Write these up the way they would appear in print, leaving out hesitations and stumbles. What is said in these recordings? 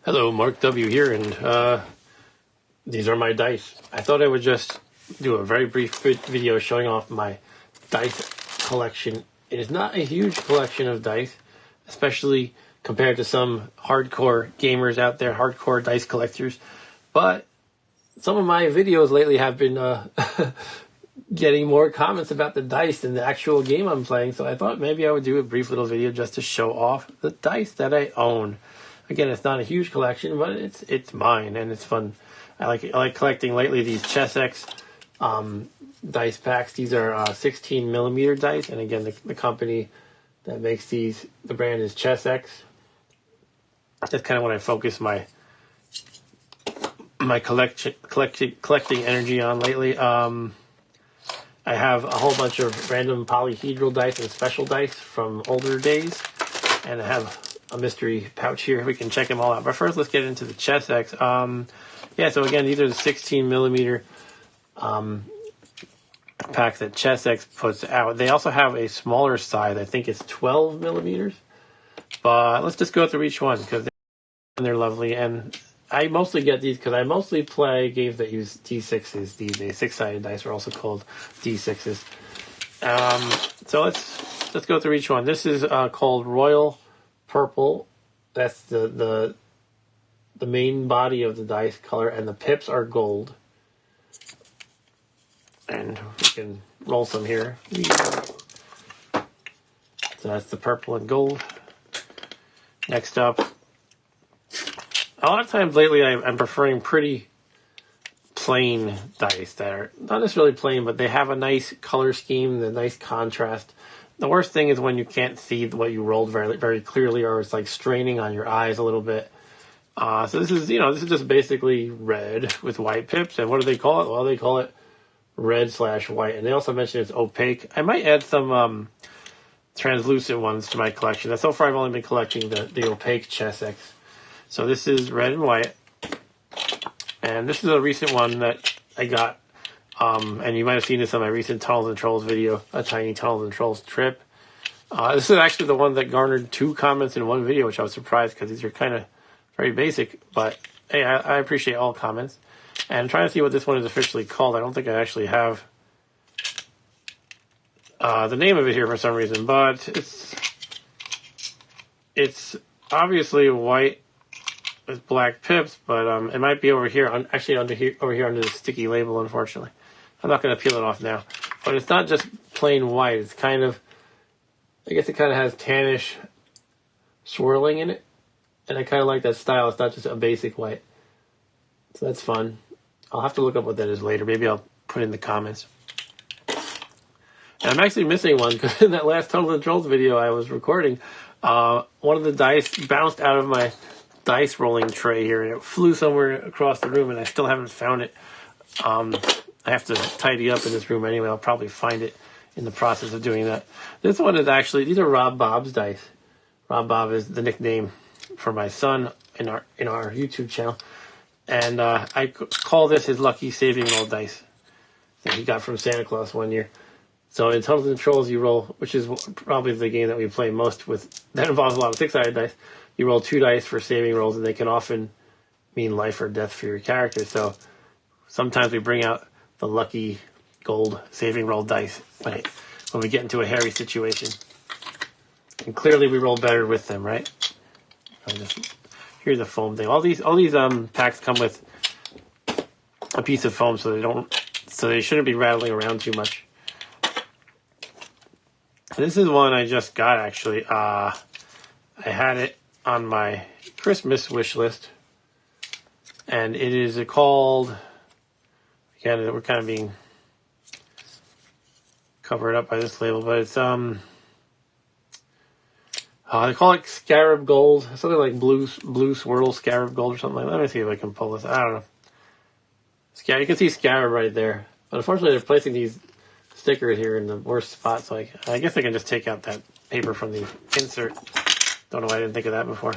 Hello, Mark W. here, and these are my dice. I thought I would just do a very brief video showing off my dice collection. It is not a huge collection of dice, especially compared to some hardcore gamers out there, hardcore dice collectors, but some of my videos lately have been getting more comments about the dice than the actual game I'm playing, so I thought maybe I would do a brief little video just to show off the dice that I own. Again, it's not a huge collection, but it's mine and it's fun. I like collecting lately these Chessex dice packs. These are 16 millimeter dice, and again, the company that makes these, the brand is Chessex. That's kind of what I focus my collecting energy on lately. I have a whole bunch of random polyhedral dice and special dice from older days, and I have a mystery pouch here. We can check them all out. But first, let's get into the Chessex. Yeah, so again, these are the 16 millimeter packs that Chessex puts out. They also have a smaller size. I think it's 12 millimeters. But let's just go through each one because they're lovely. And I mostly get these because I mostly play games that use D6s these days. Six-sided dice are also called D6s. So let's go through each one. This is called Royal Purple. That's the main body of the dice color, and the pips are gold. And we can roll some here. So that's the purple and gold. Next up, a lot of times lately I'm preferring pretty plain dice that are not necessarily plain, but they have a nice color scheme, the nice contrast. The worst thing is when you can't see what you rolled very, very clearly, or it's like straining on your eyes a little bit. So this is just basically red with white pips. And what do they call it? Well, they call it red/white. And they also mention it's opaque. I might add some translucent ones to my collection. So far, I've only been collecting the opaque Chessex. So this is red and white. And this is a recent one that I got. And you might have seen this on my recent Tunnels and Trolls video, a tiny Tunnels and Trolls trip. This is actually the one that garnered 2 comments in one video, which I was surprised because these are kind of very basic. But hey, I appreciate all comments. And I'm trying to see what this one is officially called. I don't think I actually have the name of it here for some reason, but it's obviously white with black pips, but it might be over here, over here under the sticky label, unfortunately. I'm not going to peel it off now. But it's not just plain white. It's kind of, I guess it kind of has tannish swirling in it. And I kind of like that style. It's not just a basic white. So that's fun. I'll have to look up what that is later. Maybe I'll put it in the comments. And I'm actually missing one because in that last Tunnels and Trolls video I was recording, one of the dice bounced out of my dice rolling tray here and it flew somewhere across the room and I still haven't found it. I have to tidy up in this room anyway. I'll probably find it in the process of doing that. This one is actually, these are Rob Bob's dice. Rob Bob is the nickname for my son in our YouTube channel. And I call this his lucky saving roll dice that he got from Santa Claus one year. So in Tunnels and Trolls you roll, which is probably the game that we play most with, that involves a lot of 6-sided dice. You roll 2 dice for saving rolls, and they can often mean life or death for your character. So sometimes we bring out the lucky gold saving roll dice when we get into a hairy situation. And clearly we roll better with them, right? Here's a foam thing. All these packs come with a piece of foam, so they shouldn't be rattling around too much. This is one I just got actually. I had it on my Christmas wish list, and it is called. Again, we're kind of being covered up by this label, but it's they call it Scarab Gold, something like blue swirl Scarab Gold or something like that. Let me see if I can pull this. I don't know. You can see Scarab right there, but unfortunately they're placing these stickers here in the worst spot, so I guess I can just take out that paper from the insert. Don't know why I didn't think of that before.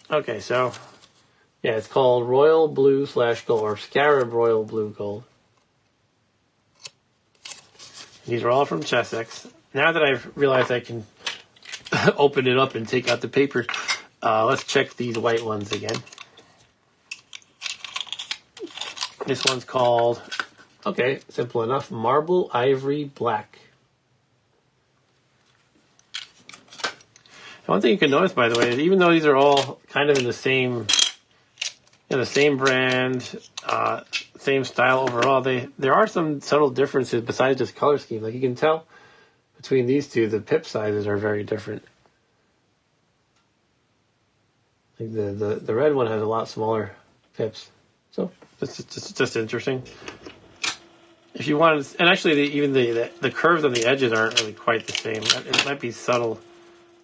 Okay, so yeah, it's called Royal Blue/Gold, or Scarab Royal Blue Gold. These are all from Chessex. Now that I've realized I can open it up and take out the paper. Let's check these white ones again. This one's called, okay, simple enough, Marble Ivory Black. One thing you can notice, by the way, is even though these are all kind of in the same brand, same style overall, there are some subtle differences besides just color scheme. Like you can tell between these two, the pip sizes are very different. Like the red one has a lot smaller pips, so it's just interesting. If you want, and actually even the curves on the edges aren't really quite the same. It might be subtle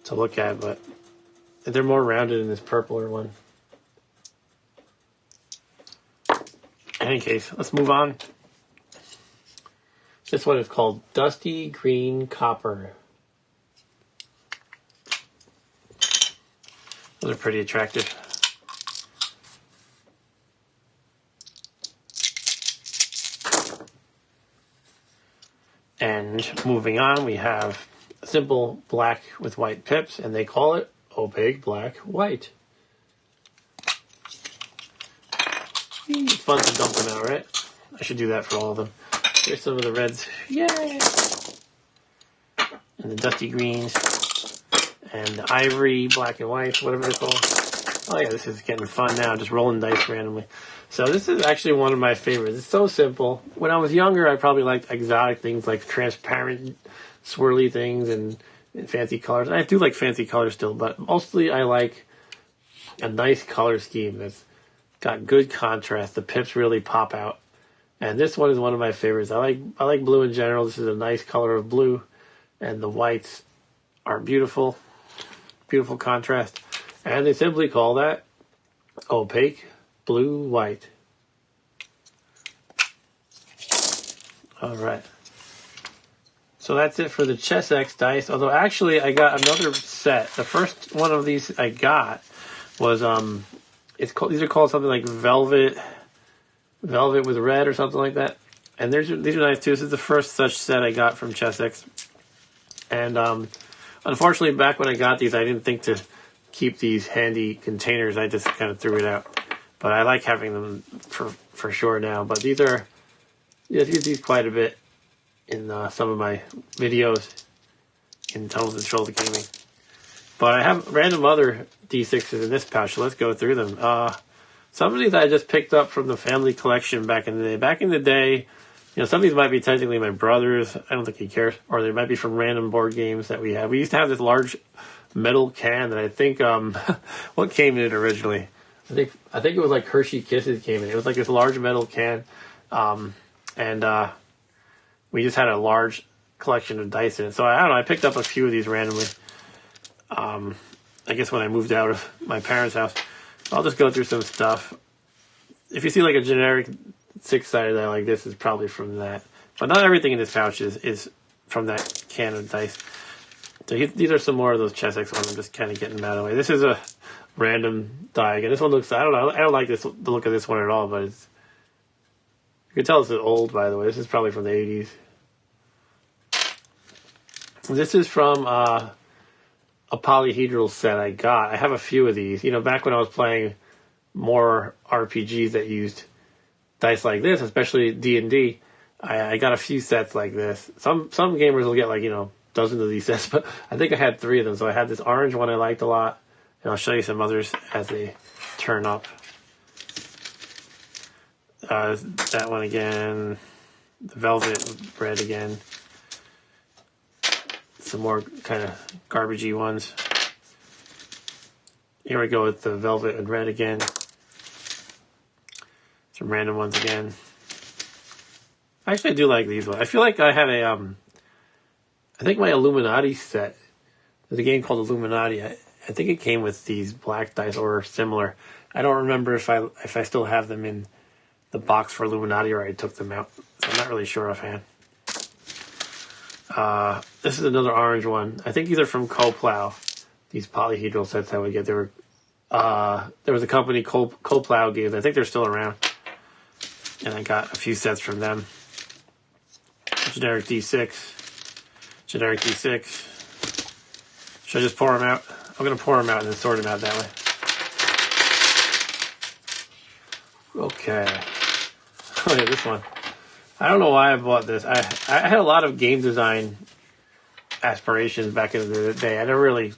to look at, but they're more rounded in this purpler one. In any case, let's move on. This one is called Dusty Green Copper. Those are pretty attractive. And moving on, we have simple black with white pips, and they call it opaque black white. It's fun to dump them out, right? I should do that for all of them. Here's some of the reds. Yay! And the dusty greens. And the ivory, black and white, whatever they're called. Oh yeah, this is getting fun now, just rolling dice randomly. So this is actually one of my favorites. It's so simple. When I was younger, I probably liked exotic things like transparent, swirly things and fancy colors. And I do like fancy colors still, but mostly I like a nice color scheme that's got good contrast. The pips really pop out. And this one is one of my favorites. I like blue in general. This is a nice color of blue. And the whites are beautiful. Beautiful contrast. And they simply call that opaque blue white. Alright. So that's it for the Chess X dice. Although actually I got another set. The first one of these I got was these are called something like velvet with red or something like that. And these are nice too. This is the first such set I got from Chess X. And unfortunately, back when I got these, I didn't think to keep these handy containers. I just kind of threw it out. But I like having them for sure now. But these are, I've used these quite a bit in some of my videos in Tunnels and Trolls of Gaming. But I have random other D6s in this pouch, so let's go through them. Some of these I just picked up from the family collection back in the day. Back in the day, some of these might be technically my brother's. I don't think he cares. Or they might be from random board games that we have. We used to have this large metal can that I think, what came in it originally? I think it was like Hershey Kisses came in. It was like this large metal can. And we just had a large collection of dice in it. So I don't know, I picked up a few of these randomly. I guess when I moved out of my parents' house. I'll just go through some stuff. If you see like a generic six-sided die like this, is probably from that. But not everything in this pouch is from that can of dice. So these are some more of those Chess X ones. I'm just kind of getting them out of the way. This is a random die. Again, this one looks, I don't know, I don't like the look of this one at all, but you can tell it's old, by the way. This is probably from the 80s. This is from a polyhedral set I got. I have a few of these. Back when I was playing more RPGs that used dice like this, especially D&D, I got a few sets like this. Some gamers will get like, dozens of these sets, but I think I had 3 of them. So I had this orange one I liked a lot, and I'll show you some others as they turn up. That one again, the velvet red again. Some more kind of garbagey ones. Here we go with the velvet and red again. Some random ones again. Actually, I do like these ones. I feel like I have I think my Illuminati set. There's a game called Illuminati. I think it came with these black dice or similar. I don't remember if I still have them in the box for Illuminati or I took them out. So I'm not really sure offhand. This is another orange one. I think these are from Coplow. These polyhedral sets I would get. There was a company, Coplow Games. I think they're still around. And I got a few sets from them. Generic D6. Generic D6. Should I just pour them out? I'm going to pour them out and then sort them out that way. Okay. Oh yeah, this one. I don't know why I bought this. I had a lot of game design aspirations back in the day. I never really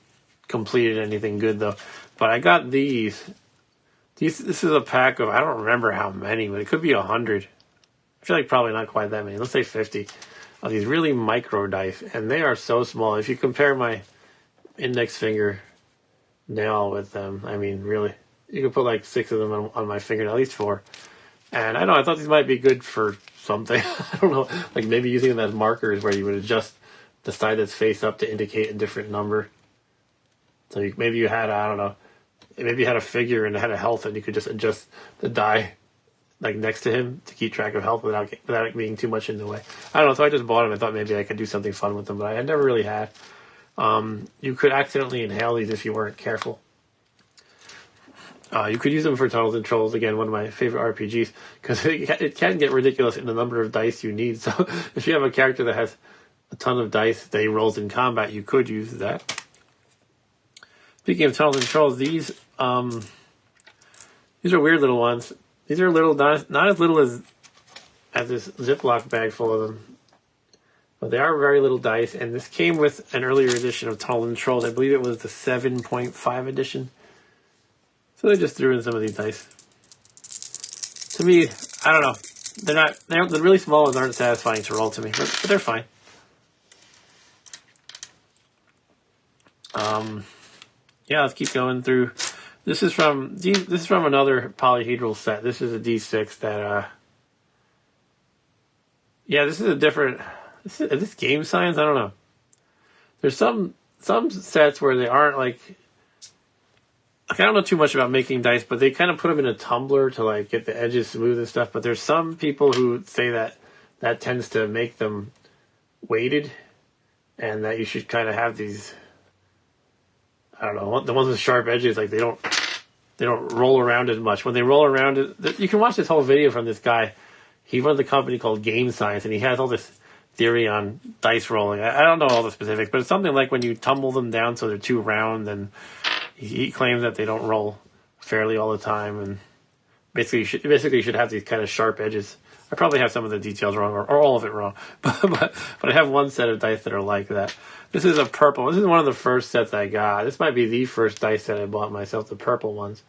completed anything good though. But I got these. This is a pack of, I don't remember how many, but it could be 100. I feel like probably not quite that many. Let's say 50 of these really micro dice. And they are so small. If you compare my index finger nail with them, I mean, really, you could put like 6 of them on my finger, at least 4. And I thought these might be good for something. I don't know, like maybe using them as markers where you would adjust the side that's face up to indicate a different number. So maybe you had, I don't know, maybe you had a figure and it had a health and you could just adjust the die like next to him to keep track of health without it being too much in the way. I don't know, so I just bought them. I thought maybe I could do something fun with them, but I had never really had. You could accidentally inhale these if you weren't careful. You could use them for Tunnels and Trolls, again, one of my favorite RPGs, because it can get ridiculous in the number of dice you need. So if you have a character that has a ton of dice that he rolls in combat, you could use that. Speaking of Tunnels and Trolls, these are weird little ones. These are little, not as little as this Ziploc bag full of them, but they are very little dice. And this came with an earlier edition of Tunnels and Trolls. I believe it was the 7.5 edition. So they just threw in some of these dice. To me, I don't know. The really small ones aren't satisfying to roll to me, but they're fine. Yeah, let's keep going through. This is from another polyhedral set. This is a D6 that yeah, this is a different. Is this game science? I don't know. There's some sets where they aren't like I don't know too much about making dice, but they kind of put them in a tumbler to like get the edges smooth and stuff. But there's some people who say that tends to make them weighted, and that you should kind of have these. I don't know, the ones with sharp edges, like they don't roll around as much. When they roll around, you can watch this whole video from this guy. He runs a company called Game Science, and he has all this theory on dice rolling. I don't know all the specifics, but it's something like when you tumble them down so they're too round, and he claims that they don't roll fairly all the time, and basically you should have these kind of sharp edges. I probably have some of the details wrong, or all of it wrong, but I have one set of dice that are like that. This is a purple. This is one of the first sets I got. This might be the first dice set I bought myself, the purple ones.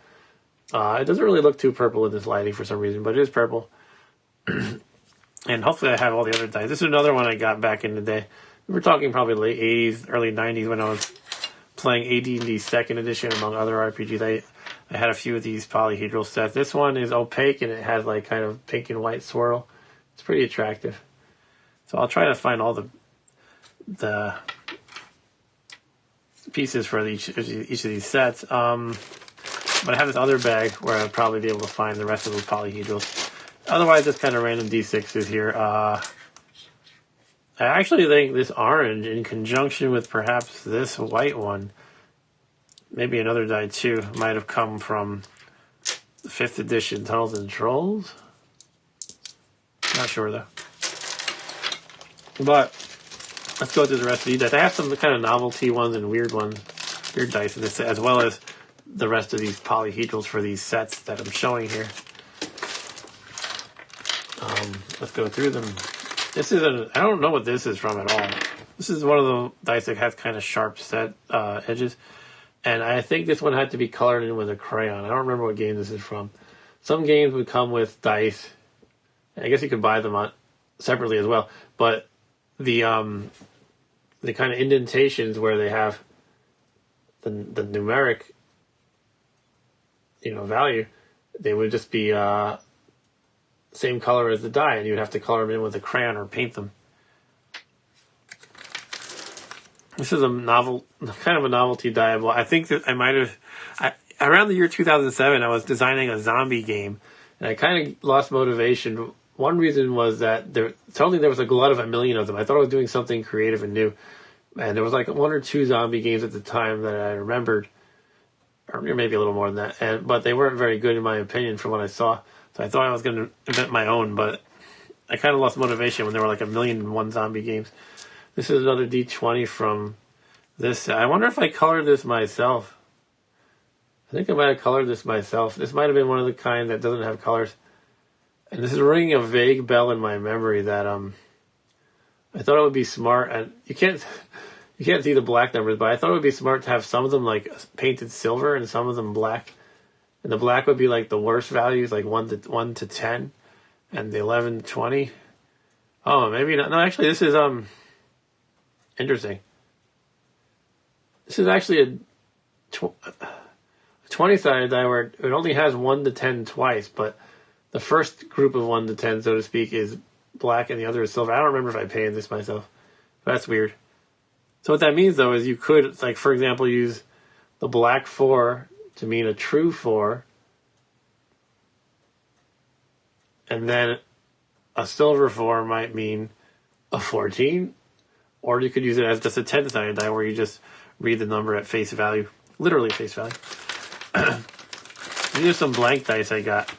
It doesn't really look too purple in this lighting for some reason, but it is purple. And hopefully I have all the other dice. This is another one I got back in the day. We're talking probably late 80s, early 90s when I was playing AD&D 2nd edition, among other RPGs. I had a few of these polyhedral sets. This one is opaque and it has like kind of pink and white swirl. It's pretty attractive. So I'll try to find all the pieces for each of these sets. But I have this other bag where I'll probably be able to find the rest of those polyhedrals. Otherwise, just kind of random D6s here. I actually think this orange, in conjunction with perhaps this white one, maybe another die too, might have come from the 5th edition Tunnels and Trolls. Not sure though. But let's go through the rest of these dice. I have some kind of novelty ones and weird dice in this set, as well as the rest of these polyhedrals for these sets that I'm showing here. Let's go through them. I don't know what this is from at all. This is one of the dice that has kind of sharp set edges. And I think this one had to be colored in with a crayon. I don't remember what game this is from. Some games would come with dice. I guess you could buy them separately as well. But the kind of indentations where they have the numeric value, they would just be same color as the die, and you'd have to color them in with a crayon or paint them. This is kind of a novelty die. I think that I might have, around the year 2007, I was designing a zombie game, and I kind of lost motivation. One reason was that suddenly there was a glut of 1 million of them. I thought I was doing something creative and new, and there was like 1 or 2 zombie games at the time that I remembered, or maybe a little more than that, but they weren't very good in my opinion from what I saw. So I thought I was going to invent my own, but I kind of lost motivation when there were like 1,000,001 zombie games. This is another D20 from This, I wonder if I colored this myself. I think I might have colored this myself. This might have been one of the kind that doesn't have colors. And this is ringing a vague bell in my memory that I thought it would be smart, and you can't see the black numbers, but I thought it would be smart to have some of them like painted silver and some of them black. And the black would be like the worst values, like 1 to 10, and the 11 to 20. Oh, maybe not. No, actually, this is interesting. This is actually a 20-sided die where it only has 1 to 10 twice, but the first group of 1 to 10, so to speak, is black and the other is silver. I don't remember if I painted this myself, but that's weird. So what that means, though, is you could, like, for example, use the black 4 to mean a true 4, and then a silver 4 might mean a 14, or you could use it as just a 10-sided die where you just read the number at face value, literally face value. These are some blank dice I got.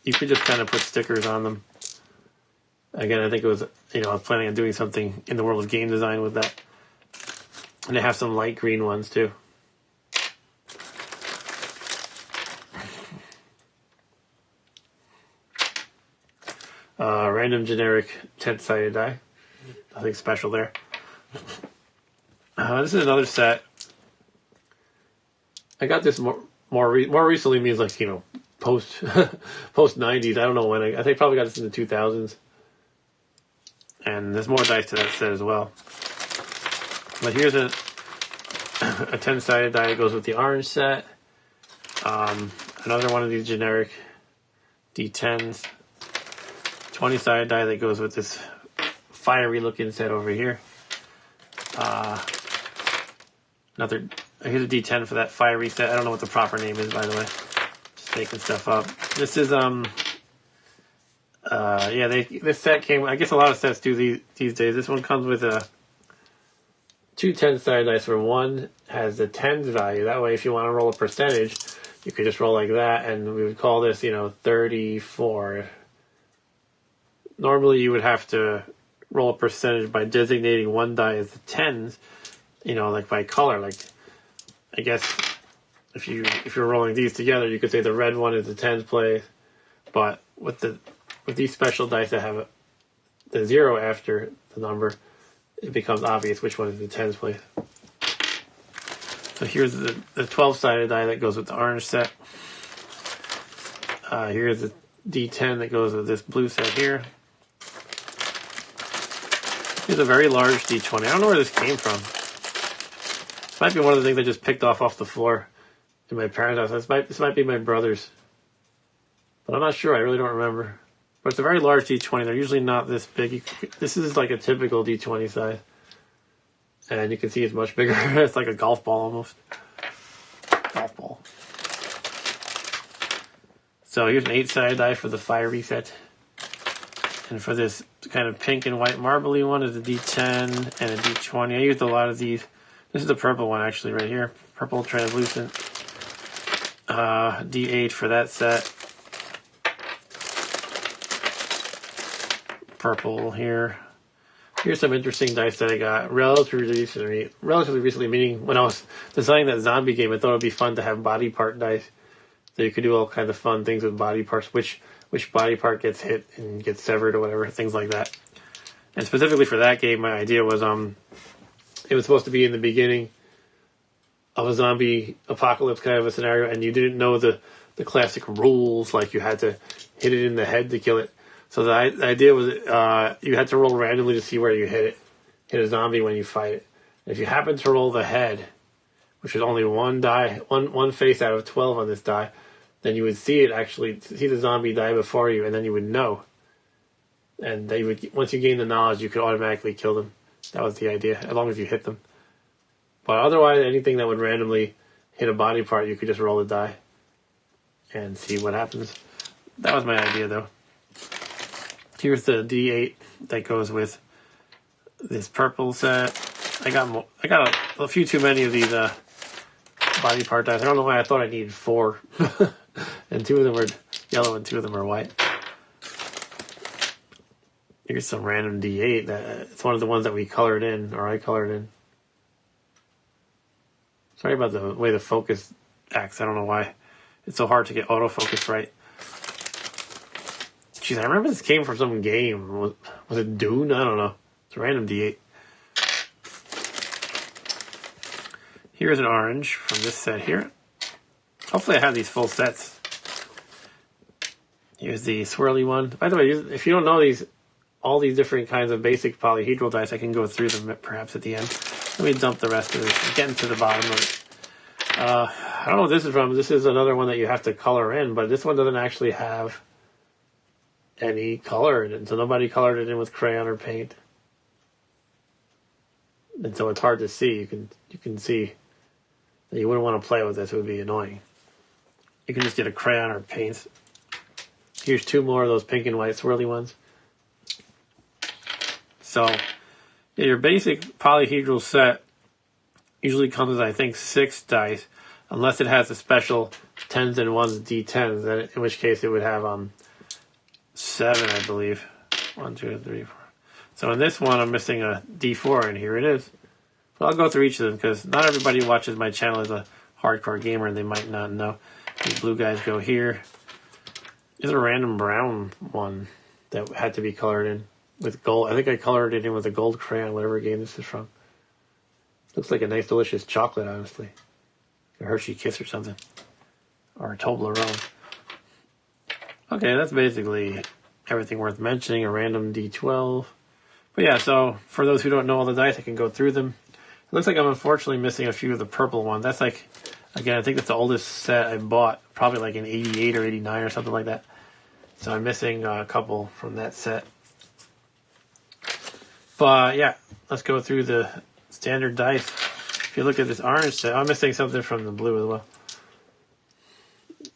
You could just kind of put stickers on them. Again, I think it was, I was planning on doing something in the world of game design with that. And they have some light green ones too. Random generic 10-sided die. Nothing special there. This is another set. I got this more recently, means like, post 90s. I don't know when. I think probably got this in the 2000s. And there's more dice to that set as well. But here's a 10-sided die that goes with the orange set. Another one of these generic D10s. 20-sided die that goes with this fiery looking set over here. Here's a D10 for that fiery set. I don't know what the proper name is, by the way. Just making stuff up. This is this set came. I guess a lot of sets do these days. This one comes with two 10-sided dice where one has the tens value. That way, if you want to roll a percentage, you could just roll like that, and we would call this, 34. Normally, you would have to roll a percentage by designating one die as the tens, like by color. Like, I guess if you're rolling these together, you could say the red one is the tens place, but with these special dice that have the 0 after the number, it becomes obvious which one is the tens place. So here's the 12-sided die that goes with the orange set. Here's the D10 that goes with this blue set here. Here's a very large D20. I don't know where this came from. This might be one of the things I just picked off the floor in my parents' house. This might be my brother's. But I'm not sure. I really don't remember. But it's a very large D20. They're usually not this big. This is like a typical D20 size. And you can see it's much bigger. It's like a golf ball almost. Golf ball. So here's an 8-sided die for the fiery set. And for this kind of pink and white marbly one is a D10 and a D20. I used a lot of these. This is the purple one actually right here. Purple translucent. D8 for that set. Purple here. Here's some interesting dice that I got relatively recently, meaning when I was designing that zombie game, I thought it would be fun to have body part dice. So you could do all kinds of fun things with body parts, which body part gets hit and gets severed or whatever, things like that. And specifically for that game, my idea was it was supposed to be in the beginning of a zombie apocalypse kind of a scenario, and you didn't know the classic rules, like you had to hit it in the head to kill it. So the idea was you had to roll randomly to see where you hit a zombie when you fight it. And if you happen to roll the head, which is only one die, one face out of 12 on this die, then you would see the zombie die before you, and then you would know. And once you gain the knowledge, you could automatically kill them. That was the idea, as long as you hit them. But otherwise, anything that would randomly hit a body part, you could just roll the die and see what happens. That was my idea, though. Here's the D8 that goes with this purple set. I got a few too many of these body part dice. I don't know why I thought I needed 4. And 2 of them were yellow and 2 of them are white. Here's some random D8. It's one of the ones that we colored in, or I colored in. Sorry about the way the focus acts. I don't know why it's so hard to get autofocus right. Jeez, I remember this came from some game. Was it Dune? I don't know. It's a random D8. Here's an orange from this set here. Hopefully I have these full sets. Here's the swirly one. By the way, if you don't know all these different kinds of basic polyhedral dice, I can go through them perhaps at the end. Let me dump the rest of this. Getting to the bottom of it. I don't know what this is from. This is another one that you have to color in, but this one doesn't actually have any color in it. So nobody colored it in with crayon or paint. And so it's hard to see. You can see that you wouldn't want to play with this. It would be annoying. You can just get a crayon or paint. Here's two more of those pink and white swirly ones. So yeah, your basic polyhedral set usually comes with, I think, 6 dice, unless it has a special 10s and 1s D10s, then in which case it would have 7, I believe. 1, 2, 3, 4. So in this one, I'm missing a D4, and here it is. So I'll go through each of them, because not everybody watches my channel as a hardcore gamer, and they might not know. These blue guys go here. There's a random brown one that had to be colored in with gold. I think I colored it in with a gold crayon, whatever game this is from. Looks like a nice, delicious chocolate, honestly. A Hershey Kiss or something. Or a Toblerone. Okay, that's basically everything worth mentioning. A random D12. But yeah, so for those who don't know all the dice, I can go through them. It looks like I'm unfortunately missing a few of the purple ones. That's like, again, I think that's the oldest set I bought. Probably like in 88 or 89 or something like that. So I'm missing a couple from that set. But yeah, let's go through the standard dice. If you look at this orange set, I'm missing something from the blue as well.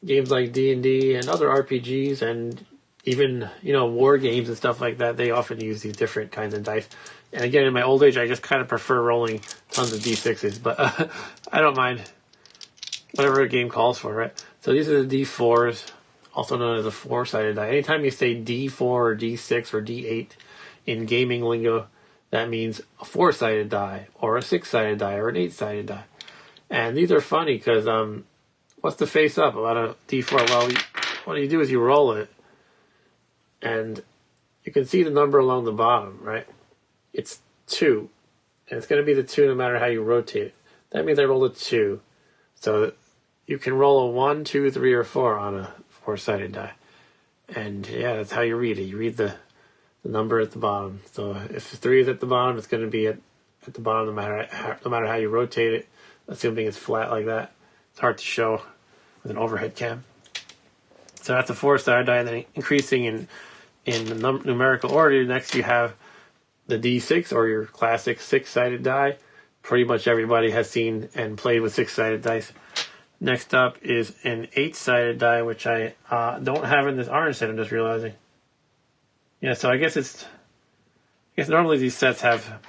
Games like D&D and other RPGs and even, war games and stuff like that, they often use these different kinds of dice. And again, in my old age, I just kind of prefer rolling tons of D6s, but I don't mind. Whatever a game calls for, right? So these are the D4s, also known as a 4-sided die. Anytime you say D4 or D6 or D8 in gaming lingo, that means a 4-sided die, or a 6-sided die, or an 8-sided die. And these are funny because, what's the face up about a D4? Well, what you do is you roll it, and you can see the number along the bottom, right? It's 2, and it's going to be the 2 no matter how you rotate it. That means I rolled a 2. So you can roll a 1, 2, 3, or 4 on a 4-sided die. And yeah, that's how you read it. You read the number at the bottom. So if 3 is at the bottom, it's going to be at the bottom no matter how you rotate it, assuming it's flat like that. It's hard to show with an overhead cam. So that's a 4-sided die, and then increasing in the numerical order. Next you have the D6, or your classic 6-sided die. Pretty much everybody has seen and played with 6-sided dice. Next up is an 8-sided die, which I don't have in this orange set, I'm just realizing. Yeah, so I guess normally these sets have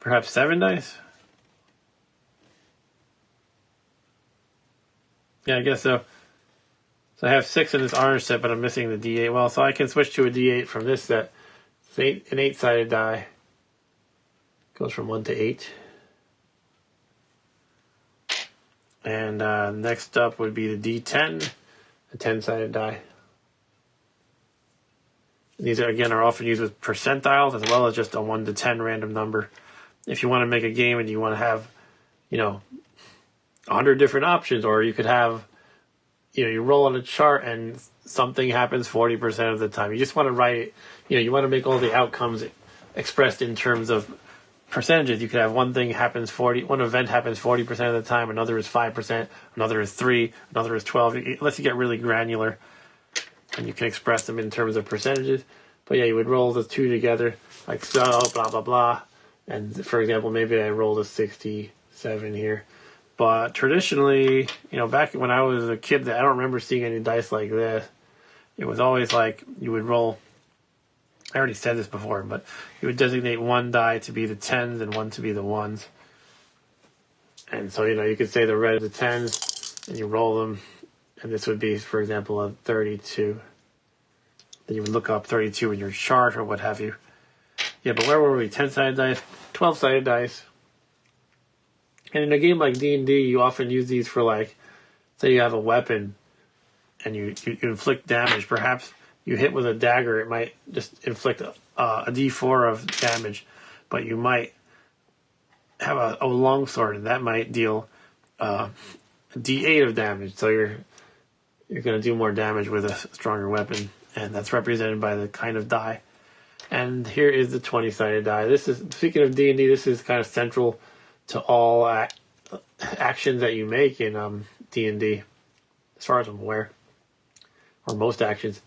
perhaps 7 dice? Yeah, I guess so. So I have 6 in this orange set, but I'm missing the D8. Well, so I can switch to a D8 from this set. It's an 8-sided die. Goes from 1 to 8. And next up would be the D10, a 10-sided die. These are often used with percentiles as well as just a 1 to 10 random number. If you want to make a game and you want to have, 100 different options, or you could have, you roll on a chart and something happens 40% of the time. You just want to write it, you want to make all the outcomes expressed in terms of percentages. You could have one event happens 40% of the time, another is 5%, another is 3%, another is 12%. Unless you get really granular, and you can express them in terms of percentages. But yeah, you would roll the 2 together, like so, blah, blah, blah. And for example, maybe I rolled a 67 here. But traditionally, back when I was a kid, I don't remember seeing any dice like this. It was always like you would roll, I already said this before, but you would designate 1 die to be the 10s and 1 to be the 1s. And so, you could say the red is the 10s, and you roll them, and this would be, for example, a 32. Then you would look up 32 in your chart or what have you. Yeah, but where were we? 10-sided dice, 12-sided dice. And in a game like D&D, you often use these for, like, say you have a weapon and you inflict damage. Perhaps you hit with a dagger, it might just inflict a d4 of damage, but you might have a longsword, and that might deal a d8 of damage. So you're going to do more damage with a stronger weapon, and that's represented by the kind of die. And here is the 20-sided die. This is, speaking of D&D, this is kind of central to all actions that you make in D&D, as far as I'm aware, or most actions.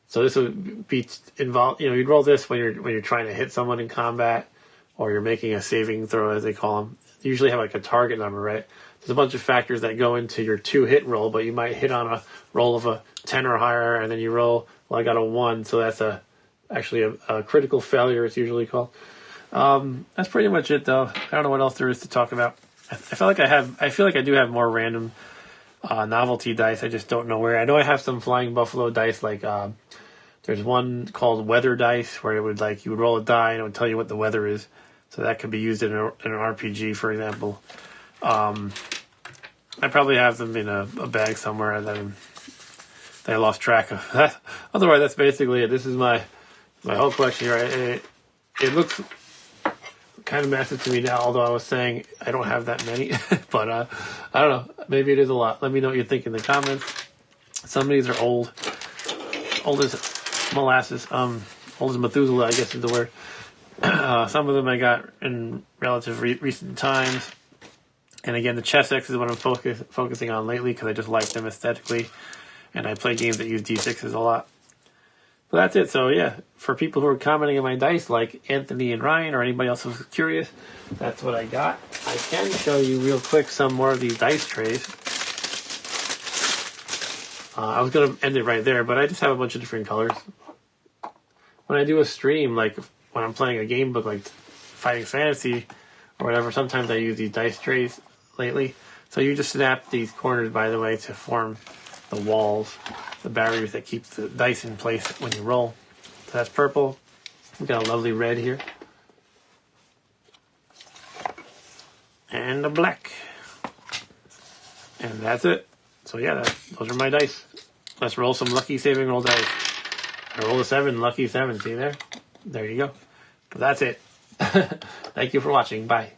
So this would be involved. You'd roll this when you're trying to hit someone in combat, or you're making a saving throw, as they call them. You usually have like a target number, right? There's a bunch of factors that go into your 2-hit roll, but you might hit on a roll of a 10 or higher, and then you roll. Well, I got a 1, so that's actually a critical failure. It's usually called. That's pretty much it, though. I don't know what else there is to talk about. I feel like I do have more random novelty dice. I just don't know where. I know I have some flying buffalo dice. Like there's one called weather dice, where it would you would roll a die and it would tell you what the weather is. So that could be used in an RPG, for example. I probably have them in a bag somewhere that I lost track of. Otherwise, that's basically it. This is my whole collection here. It looks kind of massive to me now, although I was saying I don't have that many. But I don't know. Maybe it is a lot. Let me know what you think in the comments. Some of these are old as molasses. Old as Methuselah, I guess is the word. Some of them I got in relative recent times. And again, the chess X is what I'm focusing on lately, because I just like them aesthetically. And I play games that use D6s a lot. So that's it. So yeah, for people who are commenting on my dice, like Anthony and Ryan, or anybody else who's curious, that's what I got. I can show you real quick some more of these dice trays. I was going to end it right there, but I just have a bunch of different colors. When I do a stream, like when I'm playing a game book like Fighting Fantasy or whatever, sometimes I use these dice trays lately. So you just snap these corners, by the way, to form the walls, the barriers that keep the dice in place when you roll. So that's purple. We've got a lovely red here. And a black. And that's it. So yeah, those are my dice. Let's roll some lucky saving roll dice. I roll a 7, lucky 7. See there? There you go. But that's it. Thank you for watching. Bye.